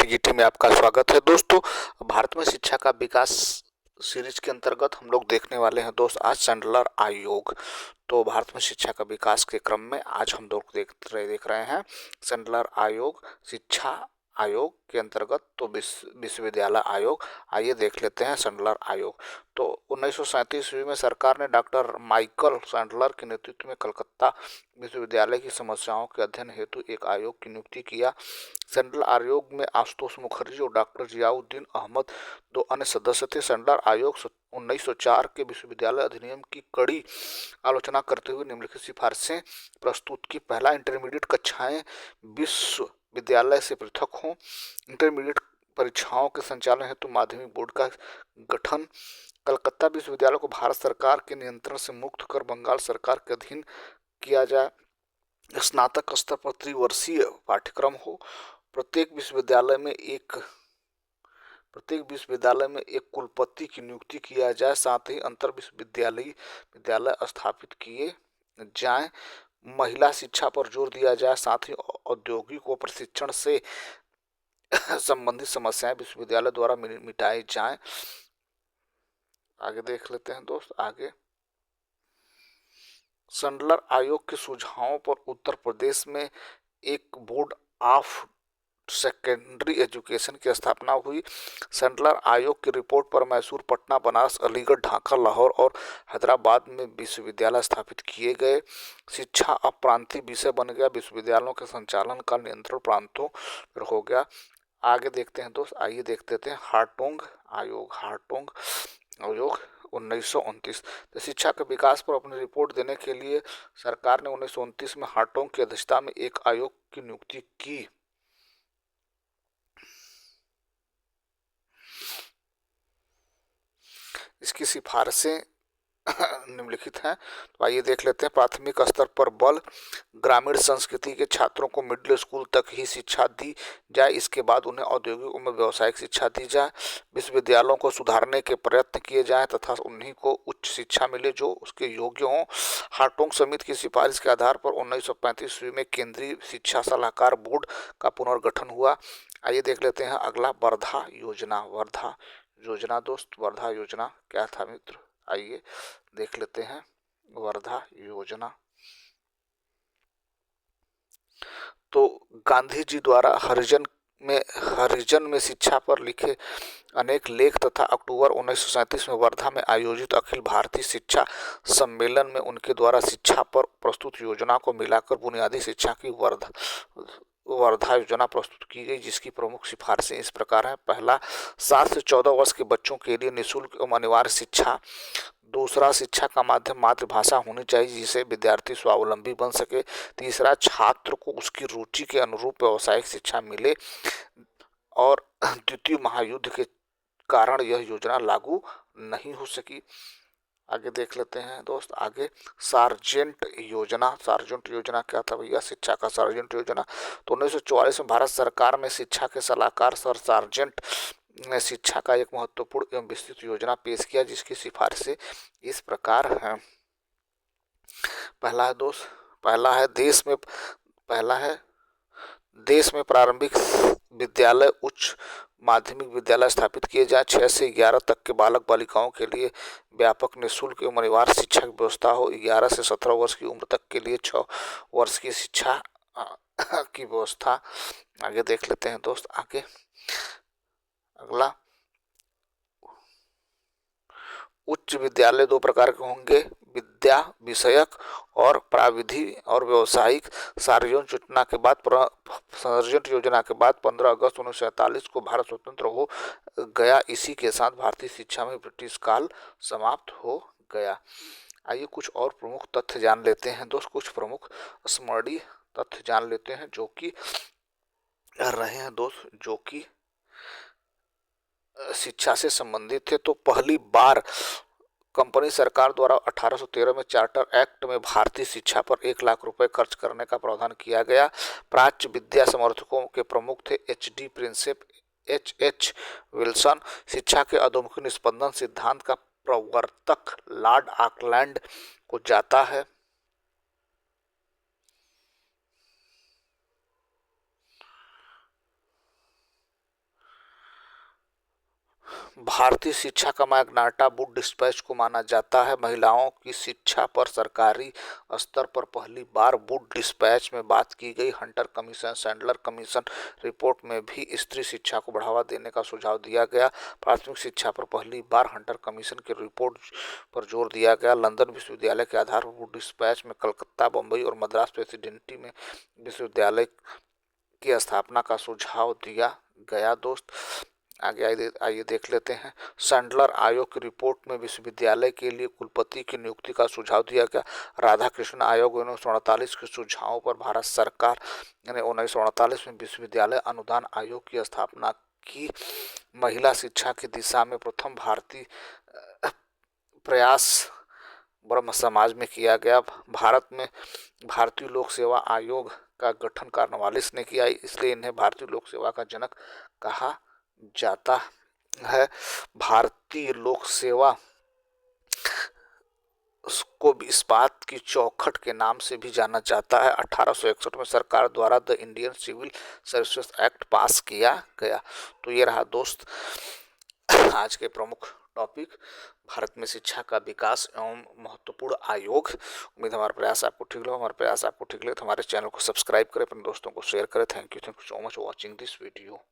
TGT में आपका स्वागत है दोस्तों। भारत में शिक्षा का विकास सीरीज के अंतर्गत हम लोग देखने वाले हैं दोस्त आज सैंडलर आयोग। तो भारत में शिक्षा का विकास के क्रम में आज हम लोग देख रहे हैं सैंडलर आयोग, शिक्षा आयोग के अंतर्गत तो विश्वविद्यालय आयोग। आइए देख लेते हैं सैंडलर आयोग। तो 1937 ईस्वी में सरकार ने डॉक्टर माइकल सैंडलर के नेतृत्व में कलकत्ता विश्वविद्यालय की समस्याओं के अध्ययन हेतु एक आयोग की नियुक्ति किया। सैंडलर आयोग में आशुतोष मुखर्जी और डॉक्टर जियाउद्दीन अहमद दो अन्य सदस्य थे। सैंडलर आयोग 1904 के विश्वविद्यालय अधिनियम की कड़ी आलोचना करते हुए निम्नलिखित सिफारिशें प्रस्तुत की। पहला, इंटरमीडिएट कक्षाएं विश्वविद्यालय से पृथक हों। इंटरमीडिएट परीक्षाओं के संचालन हेतु माध्यमिक बोर्ड का गठन। कलकत्ता विश्वविद्यालय को भारत सरकार के नियंत्रण से मुक्त कर बंगाल सरकार के अधीन किया जाए। स्नातक स्तर पर त्रिवर्षीय पाठ्यक्रम हो। प्रत्येक विश्वविद्यालय में एक कुलपति की नियुक्ति किया जाए। साथ ही अंतर विद्यालय स्थापित किए जाएं। महिला शिक्षा पर जोर दिया जाए। साथ ही औद्योगिक व प्रशिक्षण से संबंधित समस्याएं विश्वविद्यालय द्वारा मिटाई जाएं। आगे देख लेते हैं दोस्त। आगे सैंडलर आयोग के सुझावों पर उत्तर प्रदेश में एक बोर्ड ऑफ सेकेंडरी एजुकेशन की स्थापना हुई। सैंडलर आयोग की रिपोर्ट पर मैसूर, पटना, बनारस, अलीगढ़, ढाका, लाहौर और हैदराबाद में विश्वविद्यालय स्थापित किए गए। शिक्षा अब प्रांतीय विषय बन गया। विश्वविद्यालयों के संचालन का नियंत्रण प्रांतों पर हो गया। आगे देखते हैं दोस्त। आइए देख लेते हैं हार्टोग आयोग 1929। तो शिक्षा के विकास पर अपनी रिपोर्ट देने के लिए सरकार ने 1929 में हार्टोग की अध्यक्षता में एक आयोग की नियुक्ति की। इसकी सिफारिशें निम्नलिखित हैं। तो आइए देख लेते हैं। प्राथमिक स्तर पर बल ग्रामीण संस्कृति के छात्रों को मिडिल स्कूल तक ही शिक्षा दी जाए। इसके बाद उन्हें औद्योगिक व व्यावसायिक शिक्षा दी जाए। विश्वविद्यालयों को सुधारने के प्रयत्न किए जाएं तथा उन्हीं को उच्च शिक्षा मिले जो उसके योग्य हों। हार्टोग समिति की सिफारिश के आधार पर 1935 ईस्वी में केंद्रीय शिक्षा सलाहकार बोर्ड का पुनर्गठन हुआ। आइए देख लेते हैं अगला, वर्धा योजना दोस्त। वर्धा योजना क्या था मित्र? आइए देख लेते हैं वर्धा योजना। तो गांधी जी द्वारा हरिजन में शिक्षा पर लिखे अनेक लेख तथा अक्टूबर 1937 में वर्धा में आयोजित अखिल भारतीय शिक्षा सम्मेलन में उनके द्वारा शिक्षा पर प्रस्तुत योजना को मिलाकर बुनियादी शिक्षा की वर्धा योजना प्रस्तुत की गई, जिसकी प्रमुख सिफारिशें इस प्रकार हैं। पहला, 7 से 14 वर्ष के बच्चों के लिए निःशुल्क एवं अनिवार्य शिक्षा। दूसरा, शिक्षा का माध्यम मातृभाषा होनी चाहिए जिससे विद्यार्थी स्वावलंबी बन सके। तीसरा, छात्र को उसकी रुचि के अनुरूप व्यावसायिक शिक्षा मिले। और द्वितीय महायुद्ध के कारण यह योजना लागू नहीं हो सकी। आगे देख लेते हैं दोस्त। आगे सार्जेंट योजना क्या था भैया? शिक्षा का सार्जेंट योजना। तो 1944 में भारत सरकार में शिक्षा के सलाहकार सर सार्जेंट ने शिक्षा का एक महत्वपूर्ण एवं विस्तृत योजना पेश किया, जिसकी सिफारिशें इस प्रकार हैं। पहला है देश में प्रारंभिक विद्यालय, उच्च माध्यमिक विद्यालय स्थापित किए जाए। 6 से 11 तक के बालक बालिकाओं के लिए व्यापक निःशुल्क एवं अनिवार्य शिक्षा की व्यवस्था हो। 11 से 17 वर्ष की उम्र तक के लिए 6 वर्ष की शिक्षा की व्यवस्था। आगे देख लेते हैं दोस्त। आगे अगला, उच्च विद्यालय 2 प्रकार के होंगे, विद्या विषयक और प्राविधि और व्यावसायिक। सार्जेंट योजना के बाद 15 अगस्त 1947 को भारत स्वतंत्र हो गया। इसी के साथ भारतीय शिक्षा में ब्रिटिश काल समाप्त हो गया। आइए कुछ और प्रमुख तथ्य जान लेते हैं दोस्त। कुछ प्रमुख स्मरणीय तथ्य जान लेते हैं जो कि शिक्षा से संबंधित थे। तो पहली बार कंपनी सरकार द्वारा 1813 में चार्टर एक्ट में भारतीय शिक्षा पर 1 लाख रुपए खर्च करने का प्रावधान किया गया। प्राच्य विद्या समर्थकों के प्रमुख थे HD प्रिंसेप, H विल्सन। शिक्षा के अधोमुखी निस्पंदन सिद्धांत का प्रवर्तक लॉर्ड ऑकलैंड को जाता है। भारतीय शिक्षा का मैग्नाटा वुड डिस्पैच को माना जाता है। महिलाओं की शिक्षा पर सरकारी स्तर पर पहली बार वुड डिस्पैच में बात की गई। Hunter commission, Sandler commission report में भी स्त्री शिक्षा को बढ़ावा देने का सुझाव दिया गया। प्राथमिक शिक्षा पर पहली बार हंटर कमीशन की रिपोर्ट पर जोर दिया गया। लंदन विश्वविद्यालय के आधार पर वुड डिस्पैच में कलकत्ता, बम्बई और मद्रास प्रेसिडेंसी में विश्वविद्यालय की स्थापना का सुझाव दिया गया। दोस्त आगे आइए देख लेते हैं। सैंडलर आयोग की रिपोर्ट में विश्वविद्यालय के लिए कुलपति की नियुक्ति का सुझाव दिया गया। राधाकृष्णन आयोग 1948 के सुझाव पर भारत सरकार ने 1948 में विश्वविद्यालय अनुदान आयोग की स्थापना की। महिला शिक्षा की दिशा में प्रथम भारतीय प्रयास ब्रह्म समाज में किया गया। भारत में भारतीय लोक सेवा आयोग का गठन कॉर्नवालिस ने किया, इसलिए इन्हें भारतीय लोक सेवा का जनक कहा जाता है। भारतीय लोक सेवा को इस्पात की चौखट के नाम से भी जाना जाता है। 1861 में सरकार द्वारा the Indian civil services act pass किया गया। तो ये रहा दोस्त आज के प्रमुख टॉपिक, भारत में शिक्षा का विकास एवं महत्वपूर्ण आयोग। उम्मीद हमारा प्रयास आपको ठीक लगा। हमारा प्रयास आपको ठीक लगे तो हमारे चैनल को सब्सक्राइब करें, अपने दोस्तों को शेयर करें। Thank you so much for watching this video.